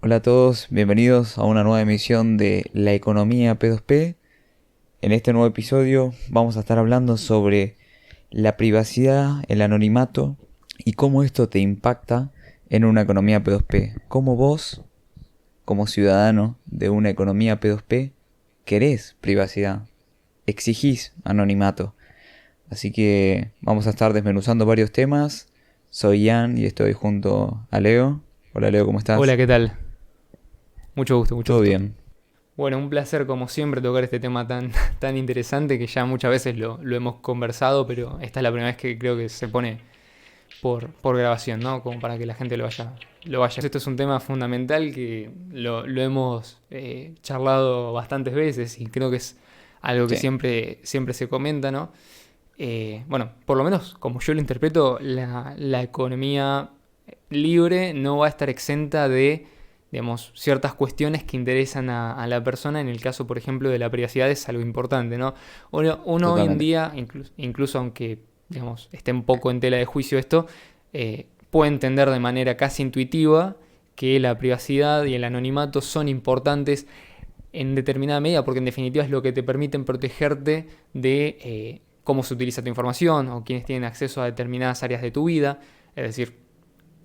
Hola a todos, bienvenidos a una nueva emisión de La Economía P2P. En este nuevo episodio vamos a estar hablando sobre la privacidad, el anonimato y cómo esto te impacta en una economía P2P. Cómo vos, como ciudadano de una economía P2P, querés privacidad, exigís anonimato. Así que vamos a estar desmenuzando varios temas. Soy Ian y estoy junto a Leo. Hola Leo, ¿cómo Hola, estás? ¿qué tal? Mucho gusto, mucho Todo gusto. bien. Bueno, un placer como siempre tocar este tema tan, tan interesante que ya muchas veces lo hemos conversado, pero esta es la primera vez que creo que se pone por grabación, ¿no? Como para que la gente lo vaya. Esto es un tema fundamental que lo hemos charlado bastantes veces y creo que es algo que Sí, siempre se comenta, ¿no? Bueno, por lo menos como yo lo interpreto, la economía libre no va a estar exenta de, digamos, ciertas cuestiones que interesan a la persona. En el caso, por ejemplo, de la privacidad es algo importante, ¿no? Uno hoy en totalmente. día, incluso aunque, digamos, esté un poco en tela de juicio esto, puede entender de manera casi intuitiva que la privacidad y el anonimato son importantes en determinada medida, porque en definitiva es lo que te permiten protegerte de cómo se utiliza tu información o quienes tienen acceso a determinadas áreas de tu vida. Es decir,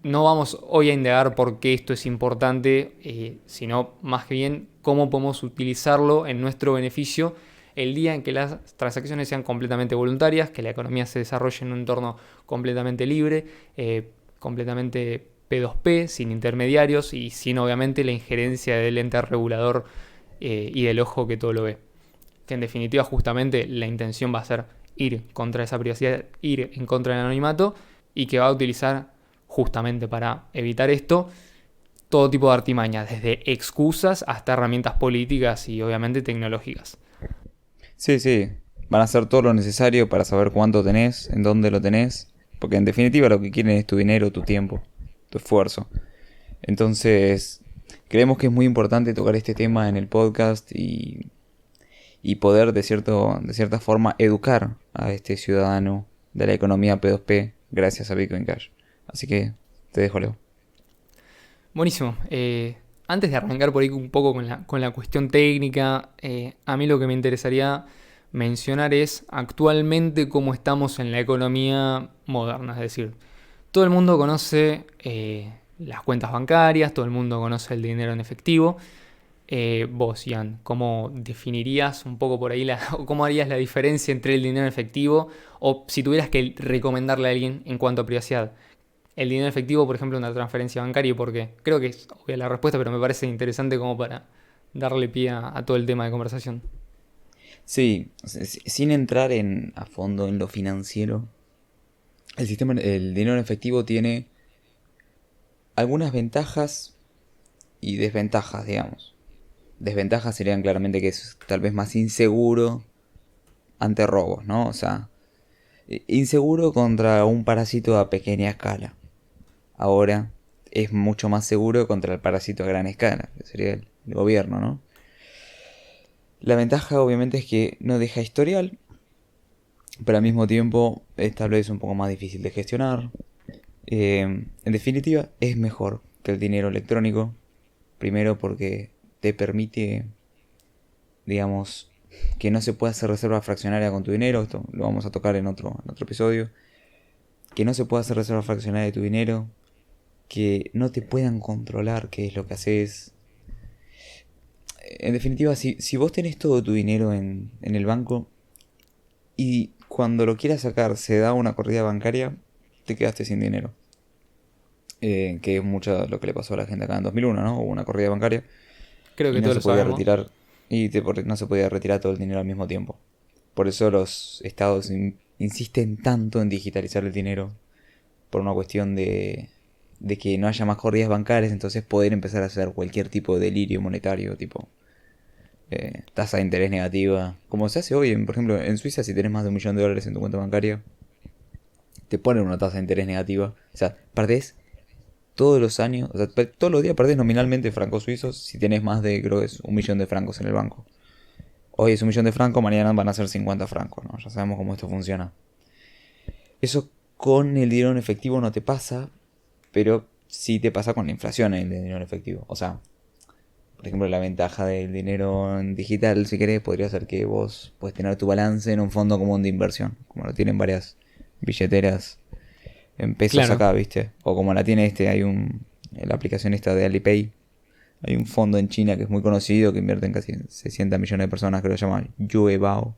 no vamos hoy a indagar por qué esto es importante, sino más que bien cómo podemos utilizarlo en nuestro beneficio el día en que las transacciones sean completamente voluntarias, que la economía se desarrolle en un entorno completamente libre, completamente P2P, sin intermediarios y sin obviamente la injerencia del ente regulador y del ojo que todo lo ve. Que en definitiva justamente la intención va a ser ir contra esa privacidad, ir en contra del anonimato y que va a utilizar justamente para evitar esto todo tipo de artimañas, desde excusas hasta herramientas políticas y obviamente tecnológicas. Sí, sí. Van a hacer todo lo necesario para saber cuánto tenés, en dónde lo tenés. Porque en definitiva lo que quieren es tu dinero, tu tiempo, tu esfuerzo. Entonces, creemos que es muy importante tocar este tema en el podcast y poder de cierta forma educar a este ciudadano de la economía P2P gracias a Bitcoin Cash. Así que te dejo, Leo. Buenísimo. Antes de arrancar por ahí un poco con la cuestión técnica, a mí lo que me interesaría mencionar es actualmente cómo estamos en la economía moderna. Es decir, todo el mundo conoce las cuentas bancarias, todo el mundo conoce el dinero en efectivo. Vos, Ian, ¿cómo definirías un poco por ahí o cómo harías la diferencia entre el dinero en efectivo o si tuvieras que recomendarle a alguien en cuanto a privacidad? El dinero en efectivo, por ejemplo, una transferencia bancaria, porque creo que es obvia la respuesta, pero me parece interesante como para darle pie a todo el tema de conversación. Sí, sin entrar a fondo en lo financiero, el dinero en efectivo tiene algunas ventajas y desventajas, digamos. Desventajas serían claramente que es tal vez más inseguro ante robos, ¿no? O sea, inseguro contra un parásito a pequeña escala. Ahora es mucho más seguro contra el parásito a gran escala, que sería el gobierno, ¿no? La ventaja obviamente es que no deja historial, pero al mismo tiempo es tal vez un poco más difícil de gestionar. En definitiva, es mejor que el dinero electrónico. Primero porque te permite, digamos, que no se pueda hacer reserva fraccionaria con tu dinero. Esto lo vamos a tocar en otro episodio. Que no se pueda hacer reserva fraccionaria de tu dinero. Que no te puedan controlar qué es lo que haces. En definitiva, si vos tenés todo tu dinero en el banco y cuando lo quieras sacar se da una corrida bancaria, te quedaste sin dinero. Que es mucho lo que le pasó a la gente acá en 2001, ¿no? Hubo una corrida bancaria Creo y que no todos se lo podía sabemos. retirar no se podía retirar todo el dinero al mismo tiempo. Por eso los estados insisten tanto en digitalizar el dinero por una cuestión de que no haya más corridas bancarias, entonces poder empezar a hacer cualquier tipo de delirio monetario, tipo tasa de interés negativa, como se hace hoy, por ejemplo, en Suiza si tenés más de 1 millón de dólares en tu cuenta bancaria, te ponen una tasa de interés negativa, o sea, perdés todos los años, o sea, todos los días perdés nominalmente francos suizos si tenés más de, creo que es 1 millón de francos en el banco. Hoy es 1 millón de francos, mañana van a ser 50 francos, ¿no? Ya sabemos cómo esto funciona. Eso con el dinero en efectivo no te pasa, pero sí te pasa con la inflación en el dinero en efectivo. O sea, por ejemplo, la ventaja del dinero en digital, si querés, podría ser que vos puedes tener tu balance en un fondo común de inversión, como lo tienen varias billeteras en pesos Claro. acá, ¿viste? O como la tiene la aplicación esta de Alipay. Hay un fondo en China que es muy conocido, que invierten casi 60 millones de personas, que lo llaman Yuebao.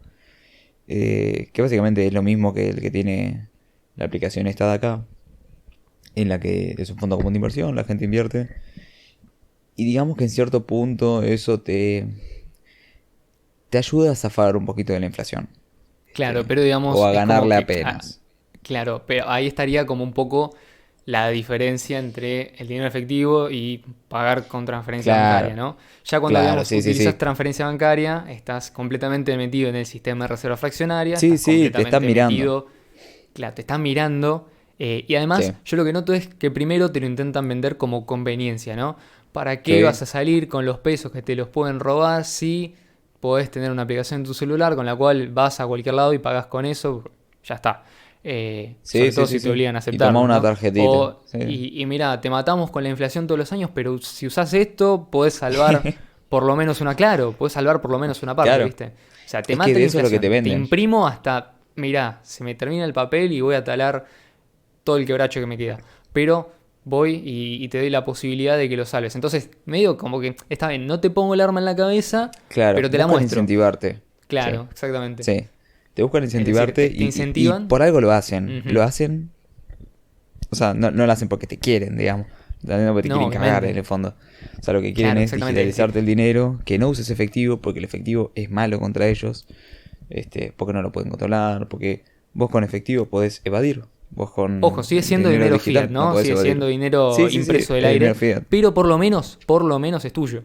Que básicamente es lo mismo que el que tiene la aplicación esta de acá, en la que es un fondo común de inversión, la gente invierte. Y digamos que en cierto punto eso te ayuda a zafar un poquito de la inflación. Claro, pero digamos, O a es como ganarle que, apenas. claro, pero ahí estaría como un poco la diferencia entre el dinero efectivo y pagar con transferencia bancaria, Claro, ¿no? Ya cuando, claro, digamos, sí, sí, utilizas sí. transferencia bancaria, estás completamente metido en el sistema de reserva fraccionaria, Sí, estás sí, te están completamente mirando. metido, claro, te están mirando. Y además, Sí, yo lo que noto es que primero te lo intentan vender como conveniencia, ¿no? ¿Para qué sí, vas a salir con los pesos que te los pueden robar si podés tener una aplicación en tu celular con la cual vas a cualquier lado y pagas con eso? Ya está. sí, Sobre sí, todo sí, si te sí. obligan a Y toma aceptarlo, una ¿no? tarjetita. Sí. Y mira, te matamos con la inflación todos los años, pero si usás esto, podés salvar por lo menos una, claro, podés salvar por lo menos una parte, Claro. ¿viste? O sea, te Es que mata la de eso es lo que te inflación, te venden. imprimo hasta, mirá, se me termina el papel y voy a talar todo el quebracho que me queda. Pero voy y te doy la posibilidad de que lo salves. Entonces, medio como que, está bien, no te pongo el arma en la cabeza, Claro, pero te la buscan muestro. incentivarte. Sí, Claro, exactamente. sí. Te buscan Es decir, incentivarte te y incentivan. por algo lo hacen. Ujú. Lo hacen. O sea, no lo hacen porque te quieren, digamos. Lo hacen porque te No, quieren cagar en obviamente. el fondo. O sea, lo que quieren Claro, es exactamente. Es decir, digitalizarte el dinero, que no uses efectivo, porque el efectivo es malo contra ellos. Porque no lo pueden controlar, porque vos con efectivo podés evadir. Vos ojo, con sigue el siendo dinero dinero fiat, digital no ¿no? podés Sigue siendo evadir. dinero Sí, sí, sí, impreso del es dinero aire, fiat. pero por lo menos es tuyo.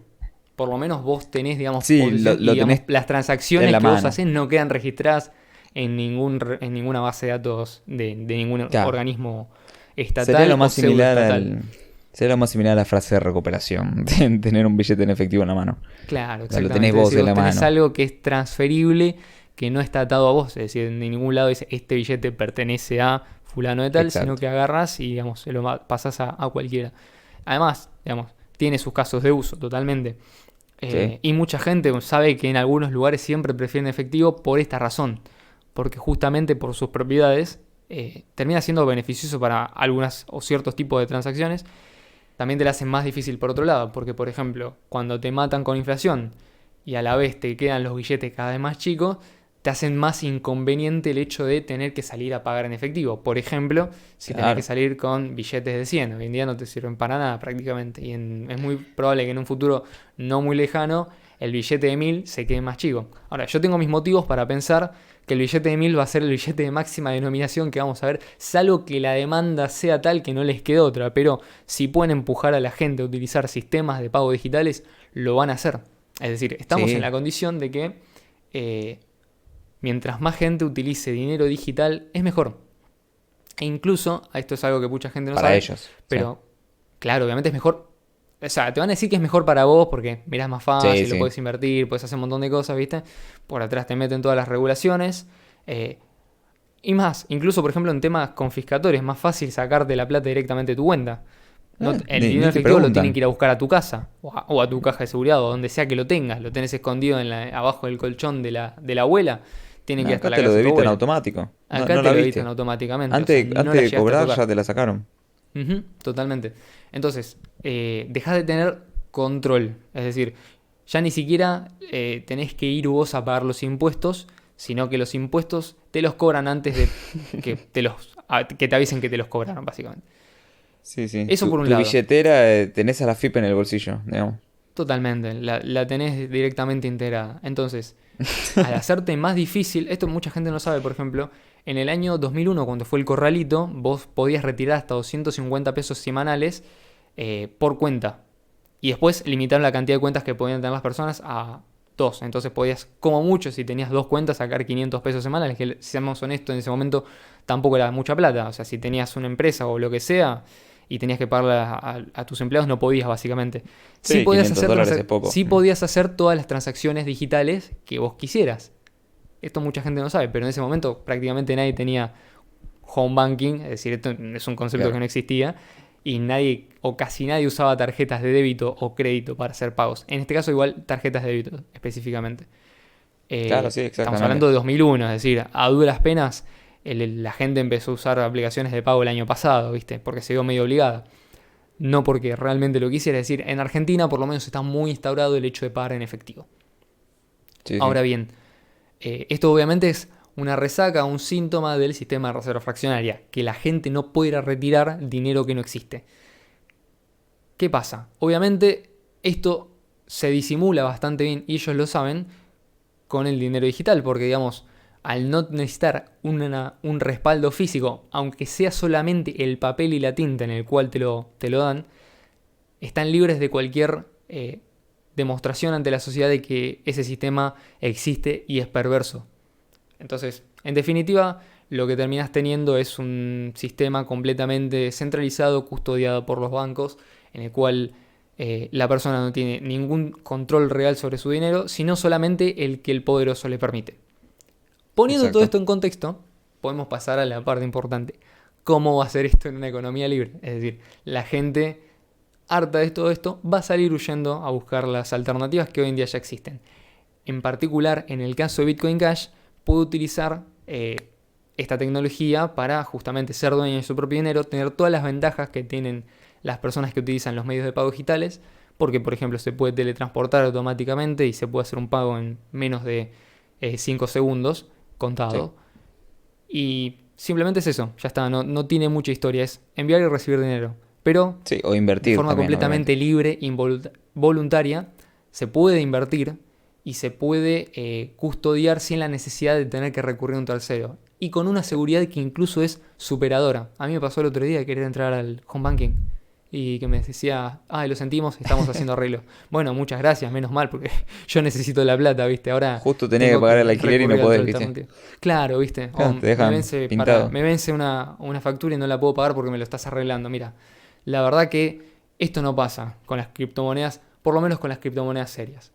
Por lo menos vos tenés, digamos, Sí, posesión y, lo digamos, tenés las en transacciones la que vos mano. haces no quedan registradas en ninguna base de datos de ningún Claro. organismo Sería estatal lo o más similar pseudoestatal. al. Sería lo más similar a la frase de recuperación. Tener un billete en efectivo en la mano. Claro, O sea, lo tenés exactamente. Es vos decir, en vos la tenés mano. algo que es transferible, que no está atado a vos. Es decir, en ningún lado dice este billete pertenece a fulano de tal, sino Exacto. que agarras y, digamos, se lo pasás a cualquiera. Además, digamos, tiene sus casos de uso totalmente. Sí. Y mucha gente sabe que en algunos lugares siempre prefieren efectivo por esta razón. Porque justamente por sus propiedades termina siendo beneficioso para algunas o ciertos tipos de transacciones. También te la hacen más difícil por otro lado, porque por ejemplo, cuando te matan con inflación y a la vez te quedan los billetes cada vez más chicos, te hacen más inconveniente el hecho de tener que salir a pagar en efectivo. Por ejemplo, si tenés que Claro. salir con billetes de 100, hoy en día no te sirven para nada prácticamente. Y es muy probable que en un futuro no muy lejano el billete de 1000 se quede más chico. Ahora, yo tengo mis motivos para pensar que el billete de 1000 va a ser el billete de máxima denominación que vamos a ver, salvo que la demanda sea tal que no les quede otra. Pero si pueden empujar a la gente a utilizar sistemas de pago digitales, lo van a hacer. Es decir, estamos en la Sí. condición de que mientras más gente utilice dinero digital, es mejor. E incluso, esto es algo que mucha gente no Para sabe, ellos. Sí. pero claro, obviamente es mejor. O sea, te van a decir que es mejor para vos porque mirás más Sí, fácil, lo sí. puedes invertir, puedes hacer un montón de cosas, ¿viste? Por atrás te meten todas las regulaciones. eh, y más, incluso por ejemplo en temas confiscatorios, es más fácil sacarte la plata directamente de tu cuenta. No, el dinero Ni te efectivo lo tienen preguntan. que ir a buscar a tu casa o a tu caja de seguridad o donde sea que lo tengas. Lo tenés escondido abajo del colchón de la abuela. Tienen que ir hasta Acá la te lo casa de tu debitan abuela. automático. No, Acá no te la lo editan viste. automáticamente, o sea, no Antes la de llegaste a cobrar tocar. ya te la sacaron. Ujú, totalmente. Entonces, dejás de tener control. Es decir, ya ni siquiera tenés que ir vos a pagar los impuestos, sino que los impuestos te los cobran antes de que te avisen que te los cobraron, básicamente. Sí, sí. Eso por un Tu lado. billetera tenés a la FIP en el bolsillo, digamos. Totalmente, la tenés directamente integrada. Entonces, al hacerte más difícil, esto mucha gente no sabe, por ejemplo, en el año 2001, cuando fue el corralito, vos podías retirar hasta 250 pesos semanales por cuenta. Y después limitaron la cantidad de cuentas que podían tener las personas a dos. Entonces podías, como mucho, si tenías dos cuentas, sacar 500 pesos semanales, que seamos honestos, en ese momento tampoco era mucha plata. O sea, si tenías una empresa o lo que sea y tenías que pagarle a tus empleados, no podías, básicamente. Sí, 500 dólares es poco. Sí podías hacer todas las transacciones digitales que vos quisieras. Esto mucha gente no sabe, pero en ese momento prácticamente nadie tenía home banking, es decir, esto es un concepto que Claro. no existía. y nadie o casi nadie usaba tarjetas de débito o crédito para hacer pagos. En este caso igual tarjetas de débito específicamente. Claro, sí, Estamos exactamente. hablando de 2001, es decir, a duras penas la gente empezó a usar aplicaciones de pago el año pasado, ¿viste? Porque se vio medio obligada. No porque realmente lo quisiera. Es decir, en Argentina por lo menos está muy instaurado el hecho de pagar en efectivo. Sí, Ahora sí. bien, esto obviamente es una resaca, un síntoma del sistema de reserva fraccionaria, que la gente no puede ir a retirar dinero que no existe. ¿Qué pasa? Obviamente esto se disimula bastante bien y ellos lo saben con el dinero digital, porque digamos, al no necesitar un respaldo físico, aunque sea solamente el papel y la tinta en el cual te lo dan, están libres de cualquier demostración ante la sociedad de que ese sistema existe y es perverso. Entonces, en definitiva, lo que terminas teniendo es un sistema completamente centralizado, custodiado por los bancos, en el cual la persona no tiene ningún control real sobre su dinero, sino solamente el que el poderoso le permite. Poniendo todo Exacto. esto en contexto, podemos pasar a la parte importante. ¿Cómo va a ser esto en una economía libre? Es decir, la gente harta de todo esto va a salir huyendo a buscar las alternativas que hoy en día ya existen. En particular, en el caso de Bitcoin Cash, puede utilizar esta tecnología para justamente ser dueño de su propio dinero, tener todas las ventajas que tienen las personas que utilizan los medios de pago digitales, porque por ejemplo se puede teletransportar automáticamente y se puede hacer un pago en menos de 5 segundos Sí. contado. Y simplemente es eso, ya está, no tiene mucha historia, es enviar y recibir dinero. Pero Sí, o de invertir forma también, obviamente. completamente libre, voluntaria, se puede invertir y se puede custodiar sin la necesidad de tener que recurrir a un tercero. Y con una seguridad que incluso es superadora. A mí me pasó el otro día de querer entrar al home banking y que me decía, lo sentimos, estamos haciendo arreglo. Bueno, muchas gracias, menos mal, porque yo necesito la plata, ¿viste? Ahora Justo tenés que tengo pagar el que alquiler y no recurrir a otra podés, ¿viste? alternativa. Claro, ¿viste? O Claro, te dejan pintado. me vence una factura y no la puedo pagar porque me lo estás arreglando. Mira, la verdad que esto no pasa con las criptomonedas, por lo menos con las criptomonedas serias.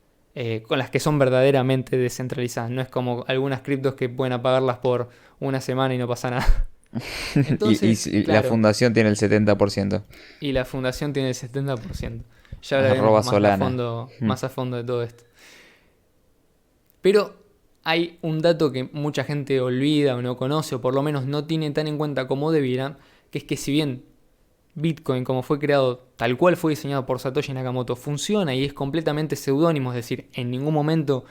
Con las que son verdaderamente descentralizadas. No es como algunas criptos que pueden apagarlas por una semana y no pasa nada. Entonces, Y la claro, fundación tiene el 70%. y la fundación tiene el 70%. Ya hablaremos Arroba Solana. Mm. más a fondo de todo esto. Pero hay un dato que mucha gente olvida o no conoce, o por lo menos no tiene tan en cuenta como debiera, que es que si bien Bitcoin, como fue creado tal cual fue diseñado por Satoshi Nakamoto, funciona y es completamente seudónimo, es decir, en ningún momento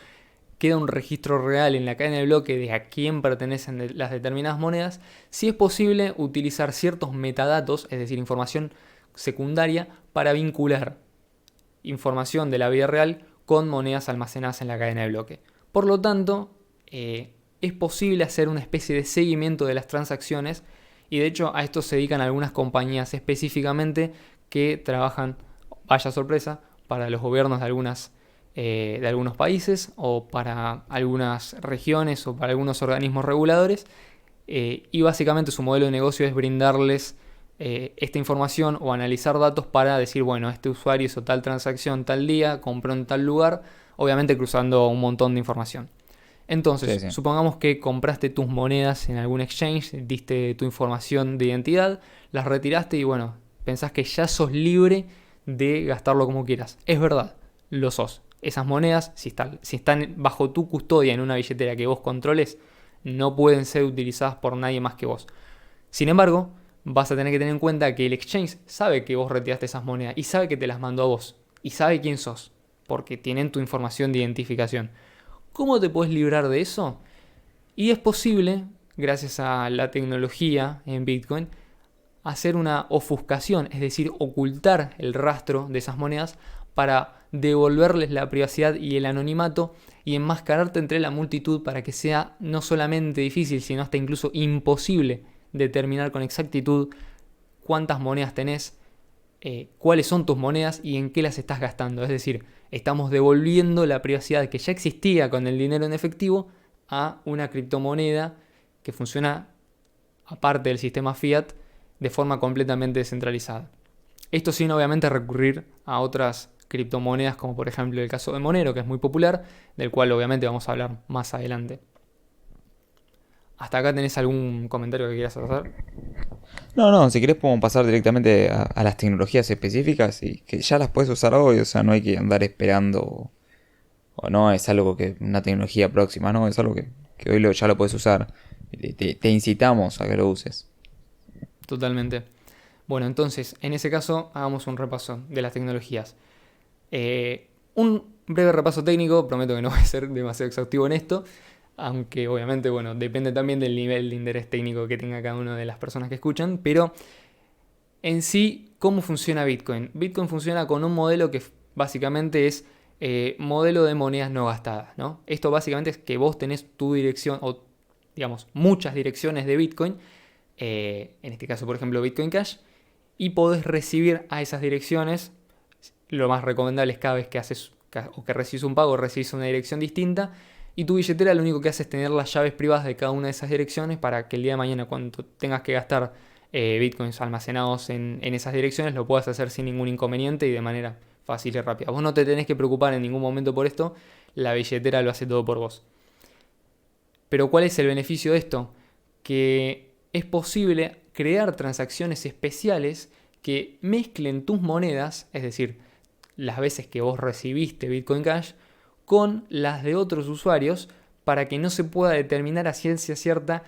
queda un registro real en la cadena de bloque de a quién pertenecen las determinadas monedas, sí es posible utilizar ciertos metadatos, es decir, información secundaria, para vincular información de la vida real con monedas almacenadas en la cadena de bloque. Por lo tanto, es posible hacer una especie de seguimiento de las transacciones y de hecho a esto se dedican algunas compañías específicamente que trabajan, vaya sorpresa, para los gobiernos de algunos países o para algunas regiones o para algunos organismos reguladores. Y básicamente su modelo de negocio es brindarles esta información o analizar datos para decir, bueno, este usuario hizo tal transacción tal día, compró en tal lugar, obviamente cruzando un montón de información. Sí, Entonces, sí. supongamos que compraste tus monedas en algún exchange, diste tu información de identidad, las retiraste y bueno, pensás que ya sos libre de gastarlo como quieras. Es verdad, lo sos. Esas monedas, si están bajo tu custodia en una billetera que vos controles, no pueden ser utilizadas por nadie más que vos. Sin embargo, vas a tener que tener en cuenta que el exchange sabe que vos retiraste esas monedas y sabe que te las mandó a vos y sabe quién sos, porque tienen tu información de identificación. ¿Cómo te puedes librar de eso? Y es posible, gracias a la tecnología en Bitcoin, hacer una ofuscación, es decir, ocultar el rastro de esas monedas para devolverles la privacidad y el anonimato y enmascararte entre la multitud para que sea no solamente difícil, sino hasta incluso imposible determinar con exactitud cuántas monedas tenés, cuáles son tus monedas y en qué las estás gastando. Es decir, estamos devolviendo la privacidad que ya existía con el dinero en efectivo a una criptomoneda que funciona aparte del sistema fiat de forma completamente descentralizada. Esto sin obviamente recurrir a otras criptomonedas como por ejemplo el caso de Monero, que es muy popular, del cual obviamente vamos a hablar más adelante. ¿Hasta acá tenés algún comentario que quieras hacer? No, no, si querés podemos pasar directamente a las tecnologías específicas y que ya las puedes usar hoy, o sea, no hay que andar esperando o no es algo que una tecnología próxima, no, es algo que hoy ya lo puedes usar. Te incitamos a que lo uses. Totalmente. Bueno, entonces, en ese caso, hagamos un repaso de las tecnologías. Un breve repaso técnico, prometo que no voy a ser demasiado exhaustivo en esto, aunque obviamente, bueno, depende también del nivel de interés técnico que tenga cada una de las personas que escuchan, pero en sí, ¿cómo funciona Bitcoin? Bitcoin funciona con un modelo que básicamente es modelo de monedas no gastadas, ¿no? Esto básicamente es que vos tenés tu dirección o, digamos, muchas direcciones de Bitcoin, en este caso, por ejemplo, Bitcoin Cash, y podés recibir a esas direcciones. Lo más recomendable es cada vez que haces o que recibes un pago, recibes una dirección distinta. Y tu billetera lo único que hace es tener las llaves privadas de cada una de esas direcciones para que el día de mañana, cuando tengas que gastar bitcoins almacenados en esas direcciones, lo puedas hacer sin ningún inconveniente y de manera fácil y rápida. Vos no te tenés que preocupar en ningún momento por esto, la billetera lo hace todo por vos. Pero ¿cuál es el beneficio de esto? Que es posible crear transacciones especiales que mezclen tus monedas, es decir, las veces que vos recibiste Bitcoin Cash, con las de otros usuarios para que no se pueda determinar a ciencia cierta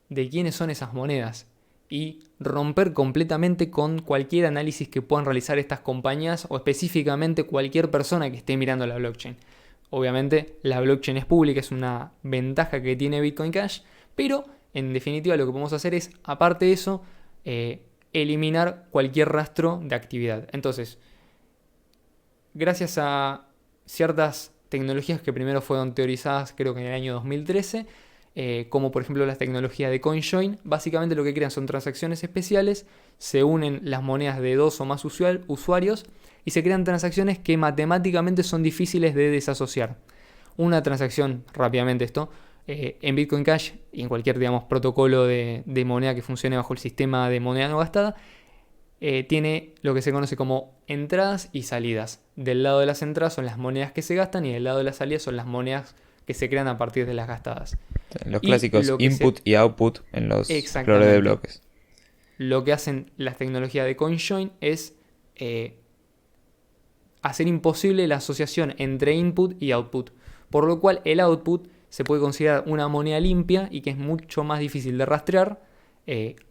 de quiénes son esas monedas y romper completamente con cualquier análisis que puedan realizar estas compañías o específicamente cualquier persona que esté mirando la blockchain. Obviamente la blockchain es pública, es una ventaja que tiene Bitcoin Cash, pero en definitiva lo que podemos hacer es, aparte de eso, eliminar cualquier rastro de actividad. Entonces, gracias a ciertas tecnologías que primero fueron teorizadas creo que en el año 2013, como por ejemplo las tecnologías de CoinJoin, básicamente lo que crean son transacciones especiales, se unen las monedas de dos o más usuarios y se crean transacciones que matemáticamente son difíciles de desasociar. Una transacción, rápidamente esto, en Bitcoin Cash y en cualquier, digamos, protocolo de moneda que funcione bajo el sistema de moneda no gastada, tiene lo que se conoce como entradas y salidas. Del lado de las entradas son las monedas que se gastan y del lado de las salidas son las monedas que se crean a partir de las gastadas. Los Y clásicos lo que input y output en los flores de Exactamente. bloques. Lo que hacen las tecnologías de CoinJoin es hacer imposible la asociación entre input y output. Por lo cual el output se puede considerar una moneda limpia y que es mucho más difícil de rastrear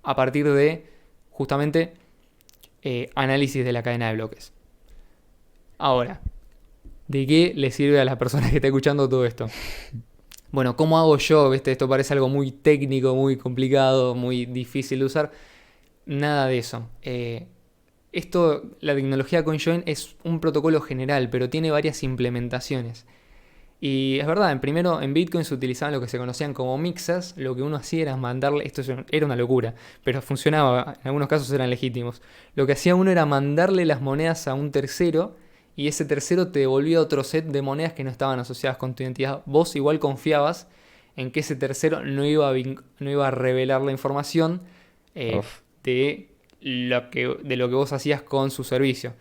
a partir de justamente análisis de la cadena de bloques. Ahora, ¿de qué le sirve a la persona que está escuchando todo esto? Bueno, ¿cómo hago yo? ¿Viste? Esto parece algo muy técnico, muy complicado, muy difícil de usar. Nada de eso. La tecnología CoinJoin es un protocolo general, pero tiene varias implementaciones. Y es verdad, primero en Bitcoin se utilizaban lo que se conocían como mixers. Lo que uno hacía era mandarle, esto era una locura, pero funcionaba, en algunos casos eran legítimos. Lo que hacía uno era mandarle las monedas a un tercero y ese tercero te devolvía otro set de monedas que no estaban asociadas con tu identidad. Vos igual confiabas en que ese tercero no iba a revelar la información de lo que vos hacías con su servicio.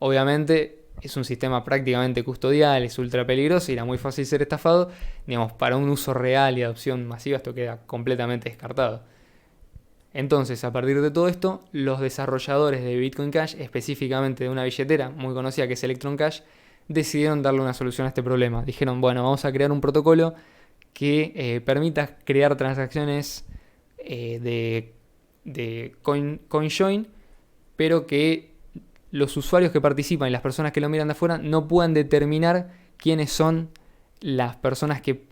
Obviamente es un sistema prácticamente custodial, es ultra peligroso y era muy fácil ser estafado. Digamos, para un uso real y adopción masiva esto queda completamente descartado. Entonces, a partir de todo esto, los desarrolladores de Bitcoin Cash, específicamente de una billetera muy conocida que es Electron Cash, decidieron darle una solución a este problema. Dijeron, bueno, vamos a crear un protocolo que permita crear transacciones de CoinJoin, pero que los usuarios que participan y las personas que lo miran de afuera no puedan determinar quiénes son las personas que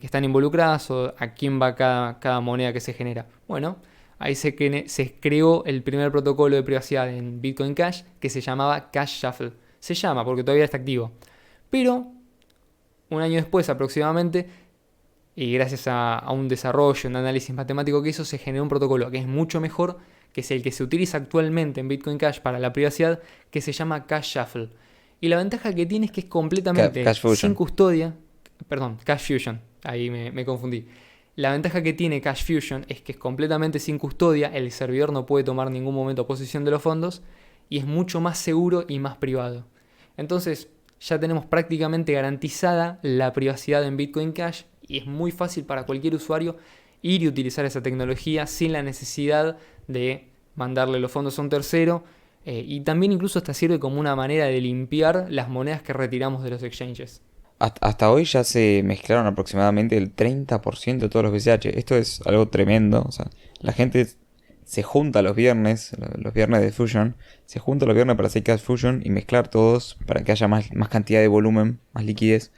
están involucradas o a quién va cada moneda que se genera. Bueno, ahí se creó el primer protocolo de privacidad en Bitcoin Cash que se llamaba Cash Shuffle. Se llama porque todavía está activo. Pero un año después aproximadamente, y gracias a un desarrollo, un análisis matemático que hizo, se generó un protocolo que es mucho mejor, que es el que se utiliza actualmente en Bitcoin Cash para la privacidad, que se llama Cash Shuffle. Y la ventaja que tiene es que es completamente sin custodia. Perdón, Cash Fusion, ahí me confundí. La ventaja que tiene Cash Fusion es que es completamente sin custodia, el servidor no puede tomar en ningún momento posesión de los fondos y es mucho más seguro y más privado. Entonces ya tenemos prácticamente garantizada la privacidad en Bitcoin Cash y es muy fácil para cualquier usuario ir y utilizar esa tecnología sin la necesidad de mandarle los fondos a un tercero. Y también incluso hasta sirve como una manera de limpiar las monedas que retiramos de los exchanges. Hasta hoy ya se mezclaron aproximadamente el 30% de todos los BCH. Esto es algo tremendo. O sea, la gente se junta los viernes de Fusion, se junta los viernes para hacer Cash Fusion y mezclar todos para que haya más cantidad de volumen, más liquidez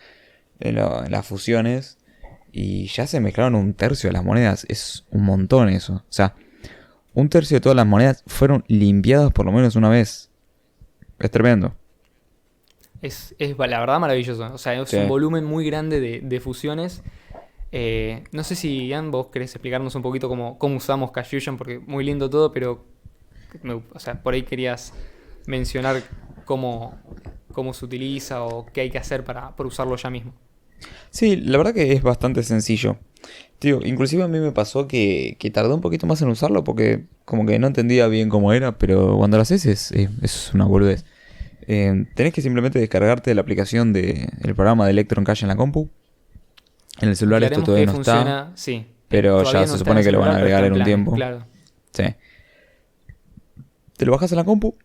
en las fusiones. Y ya se mezclaron un tercio de las monedas. Es un montón eso. O sea, un tercio de todas las monedas fueron limpiadas por lo menos una vez. Es tremendo. Es la verdad maravilloso. O sea, es Sí. un volumen muy grande de fusiones. No sé si, Ian, vos querés explicarnos un poquito cómo usamos Cash Fusion, porque muy lindo todo, pero o sea, por ahí querías mencionar cómo se utiliza o qué hay que hacer para usarlo ya mismo. Sí, la verdad que es bastante sencillo. Tío, inclusive a mí me pasó que tardé un poquito más en usarlo porque como que no entendía bien cómo era, pero cuando lo haces es una boludez. Tenés que simplemente descargarte la aplicación del programa de Electron Cash en la compu. En el celular esto Aclaremos todavía que no está, funciona, sí. pero Todavía ya no se está en supone el que lo van a celular, pero agregar está en un planes, tiempo. claro. Sí. Te lo bajas en la compu,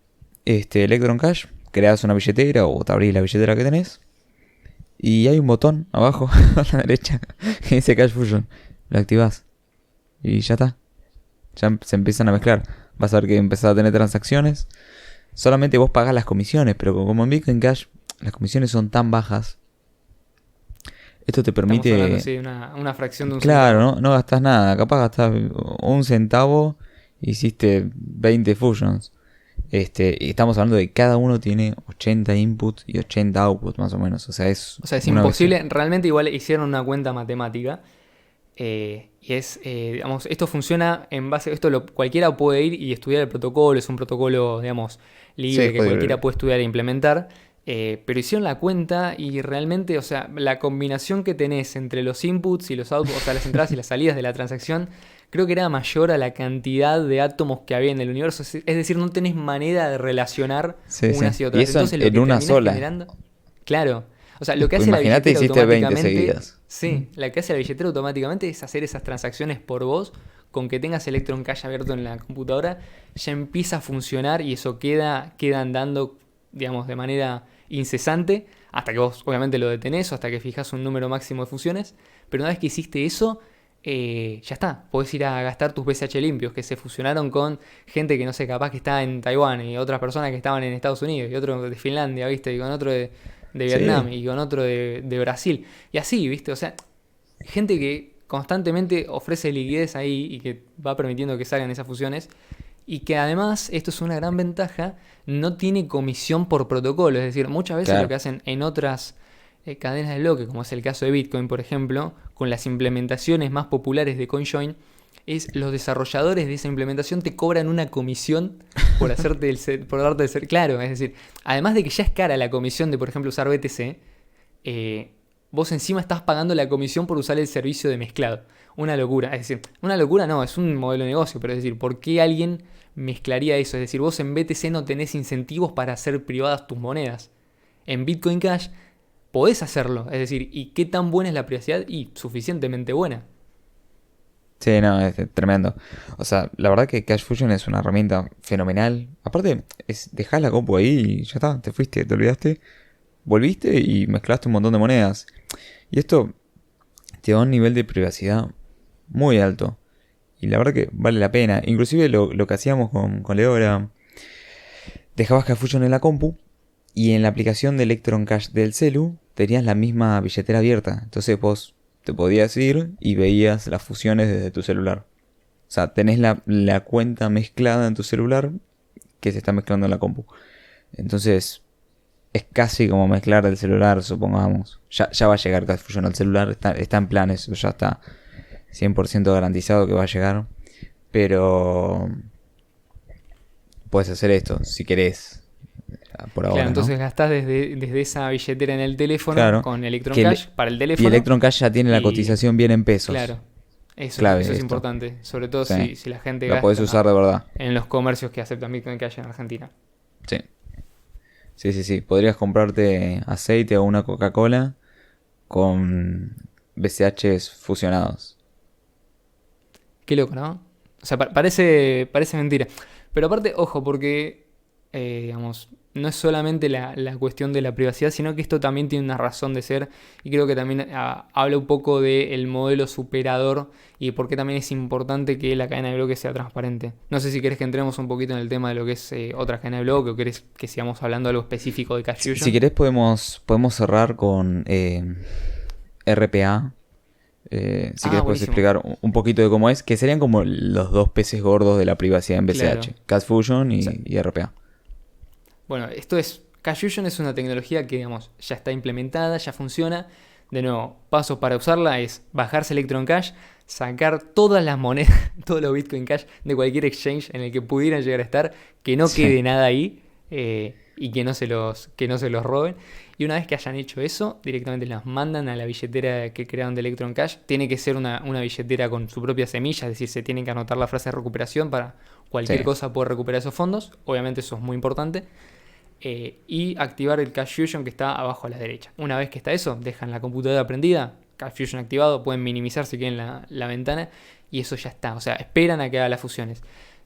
Electron Cash, creas una billetera o te abrís la billetera que tenés. Y hay un botón abajo a la derecha que dice Cash Fusion. Lo activás y ya está. Ya se empiezan a mezclar. Vas a ver que empezás a tener transacciones. Solamente vos pagás las comisiones, pero como en Bitcoin Cash las comisiones son tan bajas, esto te Estamos hablando, permite... sí, de una fracción de un Claro, centavo. no gastás nada. Capaz gastás un centavo y hiciste 20 fusions. Y estamos hablando de que cada uno tiene 80 inputs y 80 outputs más o menos. O sea, es O sea, es una bestia. imposible. Realmente igual hicieron una cuenta matemática. Y digamos, esto funciona en base, cualquiera puede ir y estudiar el protocolo, es un protocolo, digamos, Sí, libre es que código cualquiera libre. puede estudiar e implementar, pero hicieron la cuenta y realmente, o sea, la combinación que tenés entre los inputs y los outputs, o sea, las entradas y las salidas de la transacción, creo que era mayor a la cantidad de átomos que había en el universo, es decir, no tenés manera de relacionar Sí, sí. unas y Y otras, eso entonces lo en que una termina sola. generando, claro. O sea, lo que Pues hace la imagínate billetera hiciste 20 automáticamente, seguidas. sí, la que hace la billetera automáticamente es hacer esas transacciones por vos, con que tengas Electron Cash abierto en la computadora, ya empieza a funcionar y eso queda andando, digamos, de manera incesante, hasta que vos obviamente lo detenés o hasta que fijas un número máximo de fusiones, pero una vez que hiciste eso, ya está, podés ir a gastar tus BCH limpios, que se fusionaron con gente que no sé, capaz que está en Taiwán y otras personas que estaban en Estados Unidos y otro de Finlandia, ¿viste? Y con otro de Vietnam Sí. y con otro de Brasil. Y así, ¿viste? O sea, gente que constantemente ofrece liquidez ahí y que va permitiendo que salgan esas fusiones. Y que además, esto es una gran ventaja, no tiene comisión por protocolo. Es decir, muchas veces lo Claro. que hacen en otras cadenas de bloque, como es el caso de Bitcoin, por ejemplo, con las implementaciones más populares de CoinJoin, es los desarrolladores de esa implementación te cobran una comisión por hacerte por darte el ser. Claro, es decir, además de que ya es cara la comisión de, por ejemplo, usar BTC, vos encima estás pagando la comisión por usar el servicio de mezclado. Una locura. Es decir, una locura no, es un modelo de negocio, pero es decir, ¿por qué alguien mezclaría eso? Es decir, vos en BTC no tenés incentivos para hacer privadas tus monedas. En Bitcoin Cash podés hacerlo. Es decir, ¿y qué tan buena es la privacidad? Y suficientemente buena. Sí, no, es tremendo. O sea, la verdad que Cash Fusion es una herramienta fenomenal. Aparte, dejás la compu ahí y ya está, te fuiste, te olvidaste, volviste y mezclaste un montón de monedas. Y esto te da un nivel de privacidad muy alto. Y la verdad que vale la pena. Inclusive lo que hacíamos con Leo era, dejabas Cash Fusion en la compu y en la aplicación de Electron Cash del celu tenías la misma billetera abierta. Entonces vos te podías ir y veías las fusiones desde tu celular. O sea, tenés la cuenta mezclada en tu celular que se está mezclando en la compu. Entonces, es casi como mezclar del celular, supongamos. Ya va a llegar Cash Fusion al celular, está en planes, ya está 100% garantizado que va a llegar. Pero puedes hacer esto si querés, por Claro, ahora, ¿no? entonces gastás desde esa billetera en el teléfono Claro, con Electron que Cash para el y teléfono. Electron Cash ya tiene la Y cotización bien en pesos. claro, Clave eso es esto. importante. Sobre todo Sí. si la gente La podés usar de gasta verdad. en los comercios que aceptan Bitcoin Cash en Argentina. Sí. Sí, sí, sí. Podrías comprarte aceite o una Coca-Cola con BCHs fusionados. Qué loco, ¿no? O sea, parece mentira. Pero aparte, ojo, porque, digamos, no es solamente la cuestión de la privacidad, sino que esto también tiene una razón de ser. Y creo que también habla un poco del modelo superador y por qué también es importante que la cadena de bloques sea transparente. No sé si querés que entremos un poquito en el tema de lo que es otra cadena de bloques o querés que sigamos hablando de algo específico de Cash Si Fusion. querés podemos cerrar con RPA. Si Ah, querés puedes buenísimo. explicar un poquito de cómo es, que serían como los dos peces gordos de la privacidad en Claro. BCH, Cash Fusion O sea, y RPA. bueno, Cash Fusion es una tecnología que, digamos, ya está implementada, ya funciona. De nuevo, pasos para usarla es bajarse Electron Cash, sacar todas las monedas, todos los Bitcoin Cash de cualquier exchange en el que pudieran llegar a estar, que no Sí, quede nada ahí y que no se los roben. Y una vez que hayan hecho eso, directamente las mandan a la billetera que crearon de Electron Cash. Tiene que ser una billetera con su propia semilla, es decir, se tienen que anotar la frase de recuperación para cualquier sí, cosa poder recuperar esos fondos. Obviamente eso es muy importante. Y activar el Cash Fusion que está abajo a la derecha. Una vez que está eso, dejan la computadora prendida, Cash Fusion activado, pueden minimizar si quieren la ventana y eso ya está. O sea, esperan a que haga las fusiones.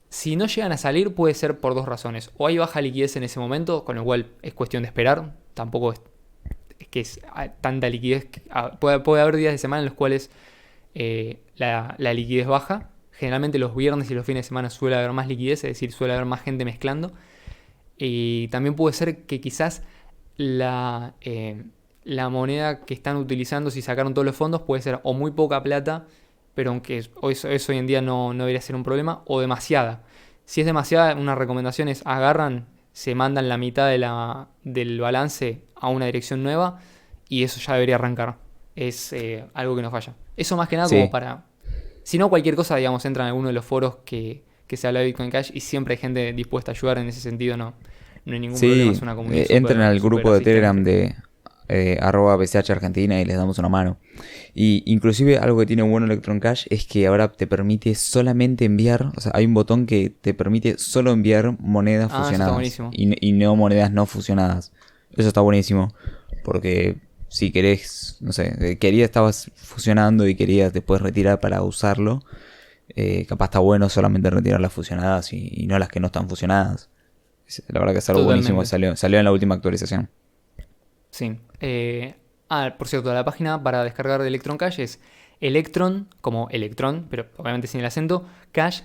Si no llegan a salir, puede ser por dos razones. O hay baja liquidez en ese momento, con lo cual es cuestión de esperar. Tampoco es que es tanta liquidez. Puede haber días de semana en los cuales la liquidez baja. Generalmente los viernes y los fines de semana suele haber más liquidez, es decir, suele haber más gente mezclando. Y también puede ser que quizás la moneda que están utilizando, si sacaron todos los fondos, puede ser o muy poca plata, pero aunque eso hoy en día no debería ser un problema, o demasiada. Si es demasiada, una recomendación es agarran, se mandan la mitad del balance a una dirección nueva y eso ya debería arrancar. Es algo que no falla. Eso más que nada como sí. para... Si no, cualquier cosa, digamos, entra en alguno de los foros que se habla de Bitcoin Cash y siempre hay gente dispuesta a ayudar en ese sentido, no hay ningún problema, es Sí, una comunidad entren súper al super grupo de Telegram asistente. de @BCH Argentina y les damos una mano. Y inclusive algo que tiene bueno Electron Cash es que ahora te permite solamente enviar, o sea, hay un botón que te permite solo enviar monedas Ah, eso está fusionadas buenísimo. y no monedas no fusionadas. Eso está buenísimo, porque si querés, no sé, estabas fusionando y querías después retirar para usarlo, capaz está bueno solamente retirar las fusionadas y no las que no están fusionadas. La verdad que es algo buenísimo que Totalmente. salió en la última actualización. Sí. Por cierto, la página para descargar de Electron Cash es Electron, como electrón, pero obviamente sin el acento, cash,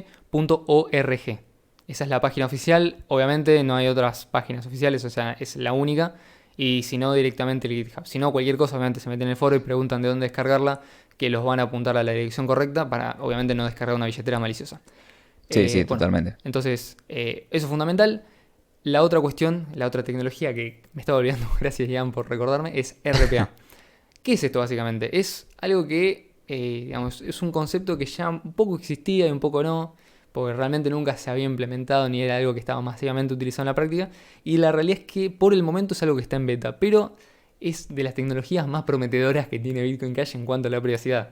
cash.org. Esa es la página oficial. Obviamente no hay otras páginas oficiales, o sea, es la única. Y si no, directamente el GitHub. Si no, cualquier cosa, obviamente se meten en el foro y preguntan de dónde descargarla, que los van a apuntar a la dirección correcta para, obviamente, no descargar una billetera maliciosa. Sí, sí, Bueno, totalmente. entonces, eso es fundamental. La otra cuestión, la otra tecnología que me estaba olvidando, gracias Ian por recordarme, es RPA. ¿Qué es esto básicamente? Es algo que, digamos, es un concepto que ya un poco existía y un poco no, porque realmente nunca se había implementado ni era algo que estaba masivamente utilizado en la práctica. Y la realidad es que por el momento es algo que está en beta, pero es de las tecnologías más prometedoras que tiene Bitcoin Cash en cuanto a la privacidad.